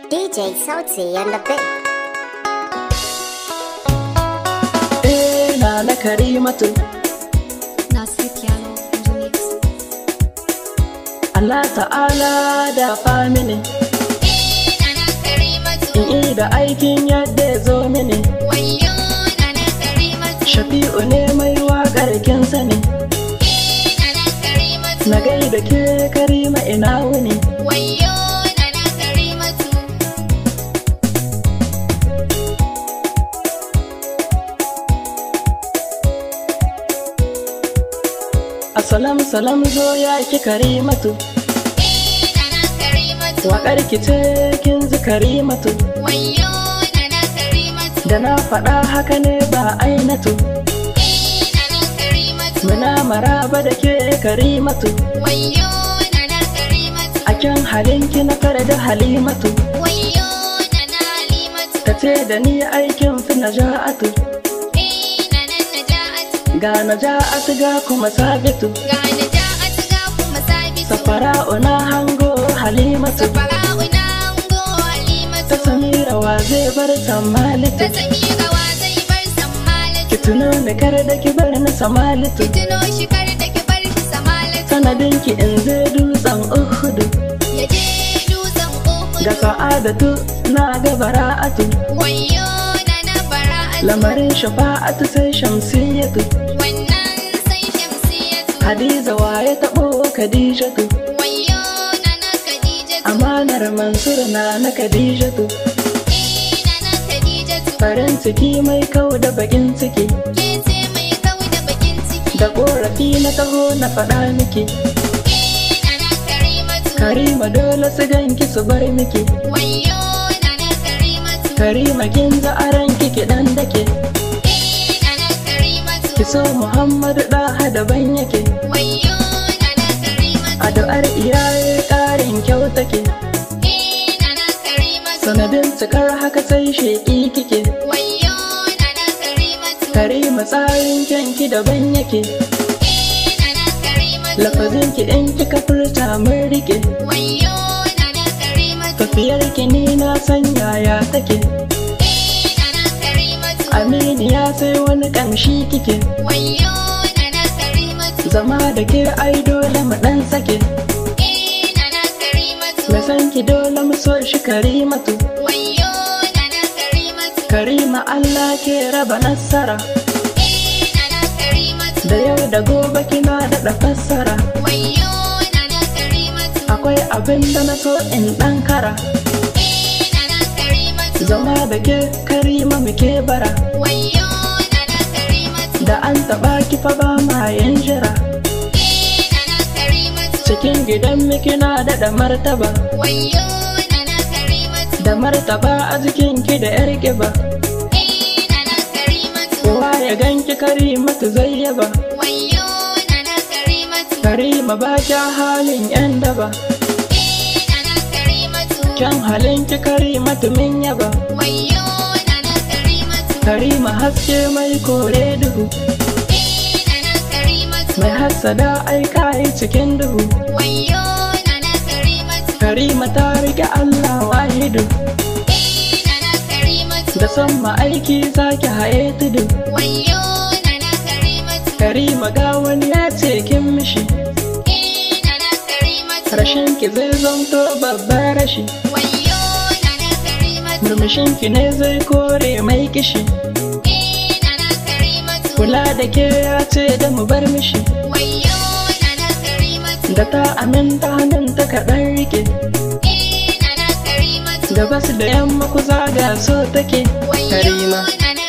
DJ Sauti and the bit. Nana Karimatu. Allah ta'ala da famini. Nana Karimatu. In da aikin yadda ya zo mini. Wayo Nana Karimatu. Shafi'u ne mai waƙar kin sani. Nana Karimatu. Na gaida ke Karima ina wuni. Wayo Nana Karimatu. Assalam salam zo ya ki Karimatu. Nana Karimatu. Waƙar ki ce kin ji Karimatu. Wayo Nana Karimatu. Da na faɗa haka ne ba ainatu. Nana Karimatu. Muna maraba da ke Karimatu. Wayo Nana Karimatu. A kyan halinki na tare da Halimatu. Wayo Nana Halimatu. Ta ce da ni aikin fi naja'atu. Nana Naja'atu. Ga naja'atu ga kuma sabitu. Ga Naja'atu ga kuma Sabitu. Safara'u na hango Halimatu. Safara'u na hango Halimatu. Ta Samira wa zai bar Samalitu. Ta Samira wa zai bar Samalitu. Ki tuno ni kar da ki bar ni Samalitu. Ki tuno shi kar da ki bar shi Samalitu. Sanadinki in zai dutsen Uhudu. Ya je dutsen Uhudu. Ga Sa'adatu na ga Bara'atu. Wayo Nana Bara'atu. Lamarin Shafa'atu sai Shamsiyatu. Wannan sai Shamsiyatu. Hadiza wa ya taɓo Khadijatu. Wayo Nana Khadijatu. Amanar Mansur na Khadijatu. Nana Khadijatu. Farin ciki mai kau da bakin ciki. Ke ce mai kau da bakin ciki. Da ƙorafi na taho na faɗa miki. Nana Karimatu. Karima dole su ganki su bar miki. Wayo Nana Karimatu. Karima kin za a ranki ki ɗan dake. Nana Karimatu. Ki so Muhammadu ɗaha daban yake. Wayo Nana Karimatu. Addu'ar iyaye ƙarin kyau take. Nana Karimatu. Sanadin cikar haka sai sheƙi kike. Wayo Nana Karimatu. Karima tsarin kyanki daban yake. Nana Karimatu. Lafazinki in kika furta mun rike. Wayo Nana Karimatu. Tafiyarki ni na san yaya take. Nana Karimatu. Aminiya sai wani ƙamshi kike. Wayo Nana Karimatu. Zama da ke ai dole mu ɗan sake. Nana Karimatu. Na san ki dole mu so shi Karimatu. Wayo Nana Karimatu. Karima Allah ke raba nasara. Nana Karimatu. Da yau da gobe kina daɗa fassara. Wayo Nana Karimatu. Akwai abin da na so in ɗan kara. Nana Karimatu. Zama da ke Karima muke bara. Wayo Nana Karimatu. Da an taɓa ki fa ba ma yin jira. Nana Karimatu. Cikin gidan mu kina daɗa martaba. Wayo Nana Karimatu. Da martaba a jikinki da 'yar ƙiba. Nana Karimatu. Kowa ya ganki Karimatu zai yaba. Wayo Nana Karimatu. Karima ba kya halin 'yan daba. Nana Karimatu. Kyan halinki Karimatu min yaba. Wayo Nana Karimatu. Karima haske mai kore duhu. Nana Karimatu. Mai hassada aika yi cikin duhu. Wayo Nana Karimatu. Karima ta rike Allah wahidu. Nana Karimatu. Da son ma'aiki zaki haye tudu. Wayo Nana Karimatu. Karima ga wani ya ce kin mishi. Nana Karimatu. Rashin ki zai zonto babban rashi. Wayo Nana Karimatu. Murmushin ki ne zai kore mai kishi. Nana Karimatu. Kula da ke ya ce da mu bar mishi. Wayo Nana Karimatu. Da ta aminta hannunta kaɗan rike. Nana Karimatu. Gabas da yamma ku zaga so take. Wayo Karima Nana